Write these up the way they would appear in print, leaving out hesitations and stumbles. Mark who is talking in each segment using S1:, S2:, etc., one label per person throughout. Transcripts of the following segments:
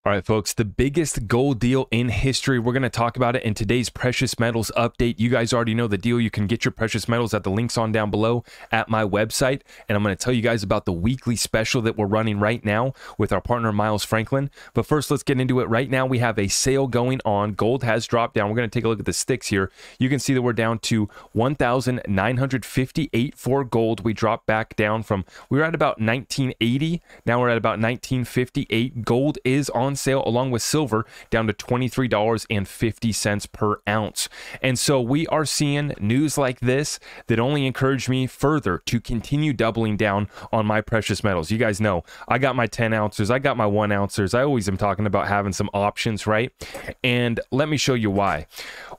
S1: All right, folks, the biggest gold deal in history. We're going to talk about it in today's precious metals update. You guys already know the deal. You can get your precious metals at the links on down below at my website. And I'm going to tell you guys about the weekly special that we're running right now with our partner, Miles Franklin. But first, let's get into it. Right now, we have a sale going on. Gold has dropped down. We're going to take a look at the sticks here. You can see that we're down to 1,958 for gold. We dropped back down from, we were at about 1980. Now we're at about 1958. Gold is on sale along with silver down to $23.50 per ounce. And so we are seeing news like this that only encourage me further to continue doubling down on my precious metals. You guys know I got my 10 ounces, I got my 1 ounces. I always am talking about having some options, right? And let me show you why.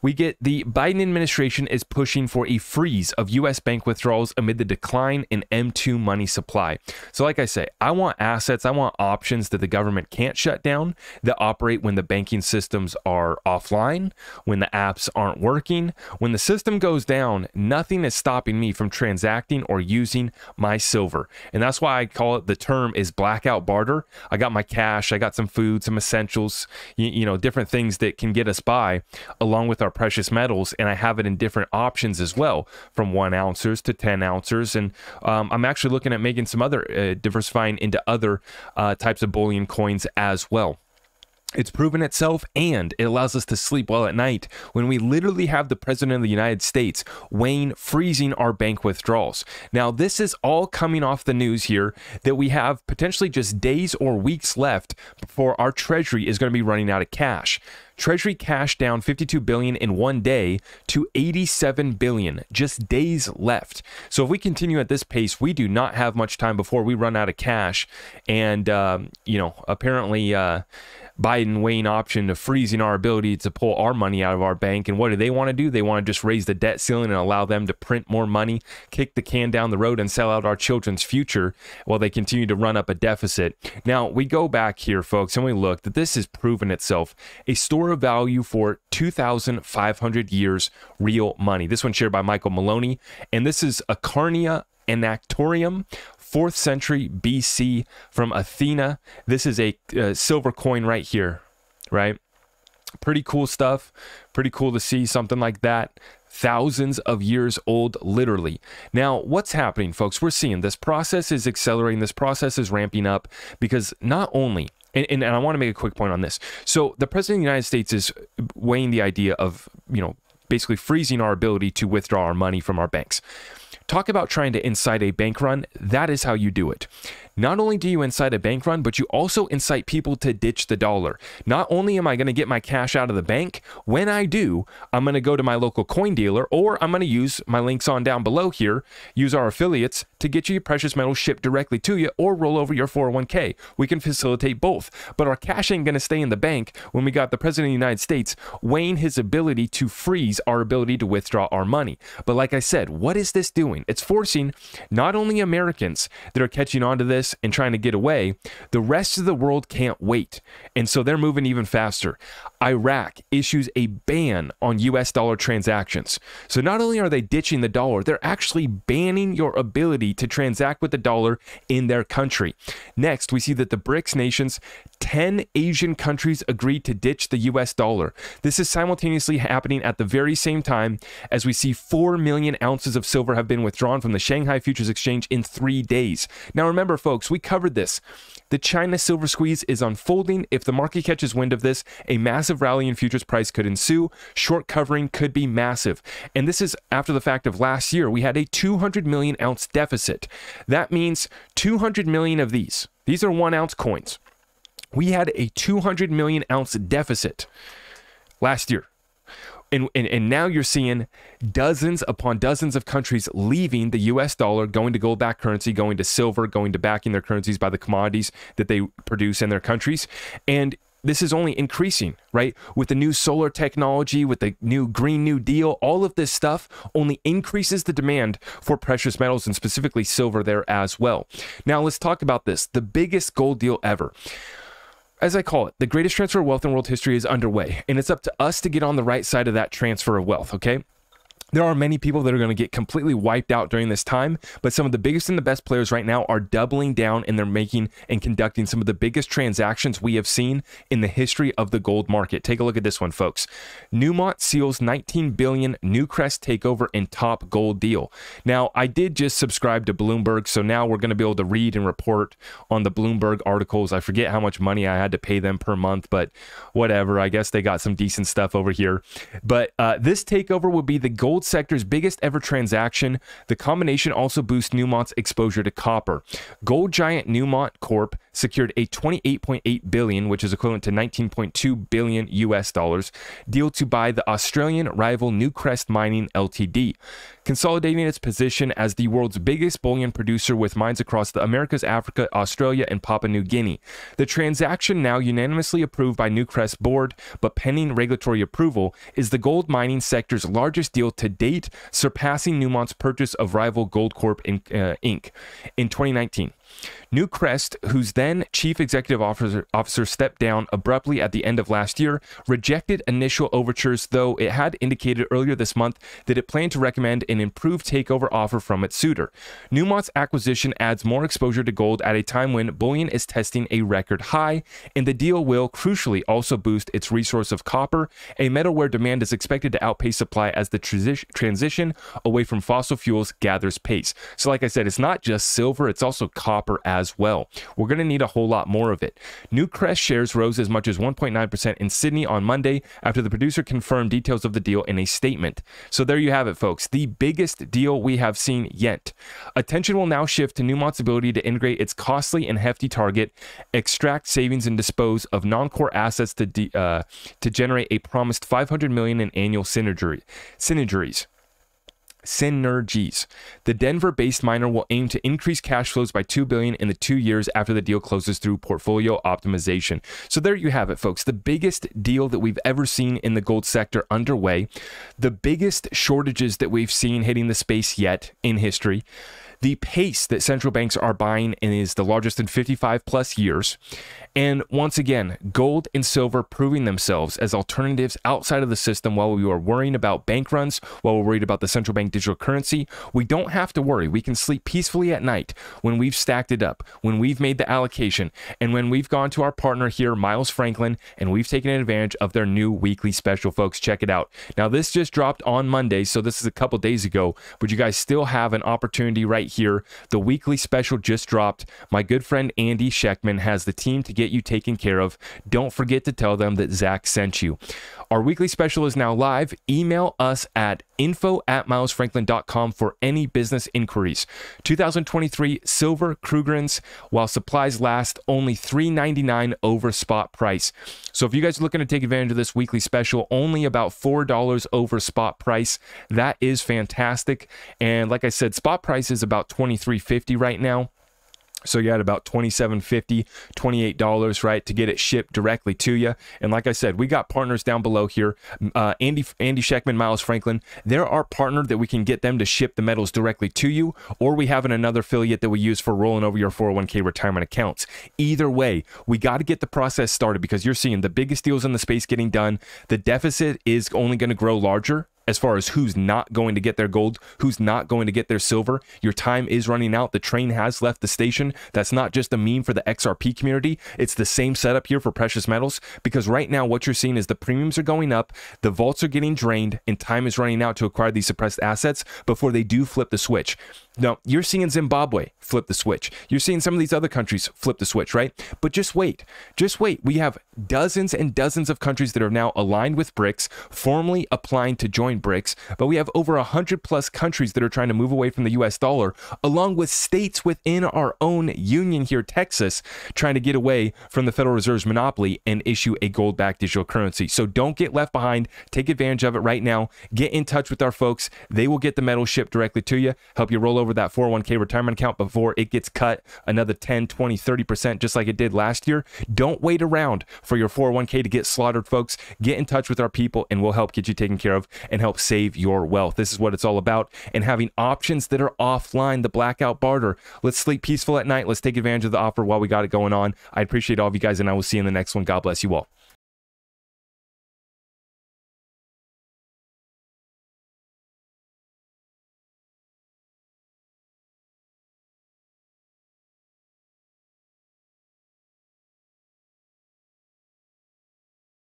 S1: We get the Biden administration is pushing for a freeze of U.S. bank withdrawals amid the decline in M2 money supply. So like I say, I want assets, I want options that the government can't shut down, that operate when the banking systems are offline, when the apps aren't working. When the system goes down, nothing is stopping me from transacting or using my silver. And that's why I call it, the term is blackout barter. I got my cash, I got some food, some essentials, you know, different things that can get us by along with our precious metals. And I have it in different options as well, from 1 ounces to 10 ounces. And I'm actually looking at making some other, diversifying into other types of bullion coins as well. It's proven itself, and it allows us to sleep well at night when we literally have the President of the United States weighing freezing our bank withdrawals. Now, this is all coming off the news here that we have potentially just days or weeks left before our Treasury is going to be running out of cash. Treasury cash down $52 billion in 1 day to $87 billion, just days left. So if we continue at this pace, we do not have much time before we run out of cash. And, you know, apparently Biden weighing option of freezing our ability to pull our money out of our bank. And what do they want to do? They want to just raise the debt ceiling and allow them to print more money, kick the can down the road and sell out our children's future while they continue to run up a deficit. Now, we go back here, folks, and we look that this has proven itself a store of value for 2,500 years real money. This one shared by Michael Maloney, and this is a Carnia Enactorium, 4th century BC from Athena. This is a silver coin right here, right? Pretty cool stuff. Pretty cool to see something like that. Thousands of years old, literally. Now, what's happening, folks? We're seeing this process is accelerating. This process is ramping up because not only, and I want to make a quick point on this. So the President of the United States is weighing the idea of, you know, basically freezing our ability to withdraw our money from our banks. Talk about trying to incite a bank run. That is how you do it. Not only do you incite a bank run, but you also incite people to ditch the dollar. Not only am I going to get my cash out of the bank, when I do, I'm going to go to my local coin dealer, or I'm going to use my links on down below here, use our affiliates to get you your precious metals shipped directly to you, or roll over your 401k. We can facilitate both. But our cash ain't going to stay in the bank when we got the President of the United States weighing his ability to freeze our ability to withdraw our money. But like I said, what is this doing? It's forcing not only Americans that are catching on to this and trying to get away, the rest of the world can't wait. And so they're moving even faster. Iraq issues a ban on US dollar transactions. So not only are they ditching the dollar, they're actually banning your ability to transact with the dollar in their country. Next, we see that the BRICS nations, 10 Asian countries agreed to ditch the US dollar. This is simultaneously happening at the very same time as we see 4 million ounces of silver have been withdrawn from the Shanghai Futures Exchange in 3 days. Now remember, folks, we covered this. The China silver squeeze is unfolding. If the market catches wind of this, a massive rally in futures price could ensue. Short covering could be massive. And this is after the fact of last year, we had a 200 million ounce deficit. That means 200 million of these are 1 ounce coins. We had a 200 million ounce deficit last year. And now you're seeing dozens upon dozens of countries leaving the US dollar, going to gold-backed currency, going to silver, going to backing their currencies by the commodities that they produce in their countries. And this is only increasing, right? With the new solar technology, with the new Green New Deal, all of this stuff only increases the demand for precious metals, and specifically silver there as well. Now let's talk about this, the biggest gold deal ever. As I call it, the greatest transfer of wealth in world history is underway, and it's up to us to get on the right side of that transfer of wealth, okay? There are many people that are going to get completely wiped out during this time, but some of the biggest and the best players right now are doubling down, and they're making and conducting some of the biggest transactions we have seen in the history of the gold market. Take a look at this one, folks. Newmont seals 19 billion Newcrest takeover and top gold deal. Now, I did just subscribe to Bloomberg, so now we're going to be able to read and report on the Bloomberg articles. I forget how much money I had to pay them per month, but whatever. I guess they got some decent stuff over here. But this takeover will be the gold sector's biggest ever transaction. The combination also boosts Newmont's exposure to copper. Gold giant Newmont Corp secured a 28.8 billion, which is equivalent to 19.2 billion US dollars, deal to buy the Australian rival Newcrest Mining Ltd, consolidating its position as the world's biggest bullion producer with mines across the Americas, Africa, Australia, and Papua New Guinea. The transaction, now unanimously approved by Newcrest board, but pending regulatory approval, is the gold mining sector's largest deal to date, surpassing Newmont's purchase of rival Goldcorp Inc. in 2019. Newcrest, whose then chief executive officer stepped down abruptly at the end of last year, rejected initial overtures, though it had indicated earlier this month that it planned to recommend an improved takeover offer from its suitor. Newmont's acquisition adds more exposure to gold at a time when bullion is testing a record high, and the deal will crucially also boost its resource of copper, a metal where demand is expected to outpace supply as the transition away from fossil fuels gathers pace. So like I said, it's not just silver, it's also copper as well. We're going to need a whole lot more of it. Newcrest shares rose as much as 1.9% in Sydney on Monday after the producer confirmed details of the deal in a statement. So there you have it, folks. The biggest deal we have seen yet. Attention will now shift to Newmont's ability to integrate its costly and hefty target, extract savings, and dispose of non-core assets to generate a promised 500 million in annual synergies. The Denver-based miner will aim to increase cash flows by $2 billion in the 2 years after the deal closes through portfolio optimization. So there you have it, folks. The biggest deal that we've ever seen in the gold sector underway. The biggest shortages that we've seen hitting the space yet in history. The pace that central banks are buying is the largest in 55 plus years. And once again, gold and silver proving themselves as alternatives outside of the system while we are worrying about bank runs, while we're worried about the central bank digital currency. We don't have to worry. We can sleep peacefully at night when we've stacked it up, when we've made the allocation, and when we've gone to our partner here, Miles Franklin, and we've taken advantage of their new weekly special, folks. Check it out. Now, this just dropped on Monday, so this is a couple days ago, but you guys still have an opportunity right here. The weekly special just dropped. My good friend Andy Scheckman has the team to get you taken care of. Don't forget to tell them that Zach sent you. Our weekly special is now live. Email us at info@milesfranklin.com for any business inquiries. 2023 silver Krugerrands, while supplies last, only $3.99 over spot price. So if you guys are looking to take advantage of this weekly special, only about $4 over spot price. That is fantastic. And like I said, spot price is about $23.50 right now. So you had about $27.50, $28, right, to get it shipped directly to you. And like I said, we got partners down below here. Andy Scheckman, Miles Franklin, they're our partner that we can get them to ship the metals directly to you, or we have another affiliate that we use for rolling over your 401k retirement accounts. Either way, we got to get the process started because you're seeing the biggest deals in the space getting done. The deficit is only going to grow larger as far as who's not going to get their gold, who's not going to get their silver. Your time is running out. The train has left the station. That's not just a meme for the XRP community. It's the same setup here for precious metals, because right now what you're seeing is the premiums are going up, the vaults are getting drained, and time is running out to acquire these suppressed assets before they do flip the switch. Now, you're seeing Zimbabwe flip the switch. You're seeing some of these other countries flip the switch, right? But just wait. Just wait. We have dozens and dozens of countries that are now aligned with BRICS, formally applying to join BRICS, but we have over 100 plus countries that are trying to move away from the US dollar, along with states within our own union here, Texas, trying to get away from the Federal Reserve's monopoly and issue a gold-backed digital currency. So don't get left behind. Take advantage of it right now. Get in touch with our folks. They will get the metal shipped directly to you, help you roll over that 401k retirement account before it gets cut another 10, 20, 30%, just like it did last year. Don't wait around for your 401k to get slaughtered, folks. Get in touch with our people and we'll help get you taken care of and help save your wealth. This is what it's all about. And having options that are offline, the blackout barter. Let's sleep peaceful at night. Let's take advantage of the offer while we got it going on. I appreciate all of you guys, and I will see you in the next one. God bless you all.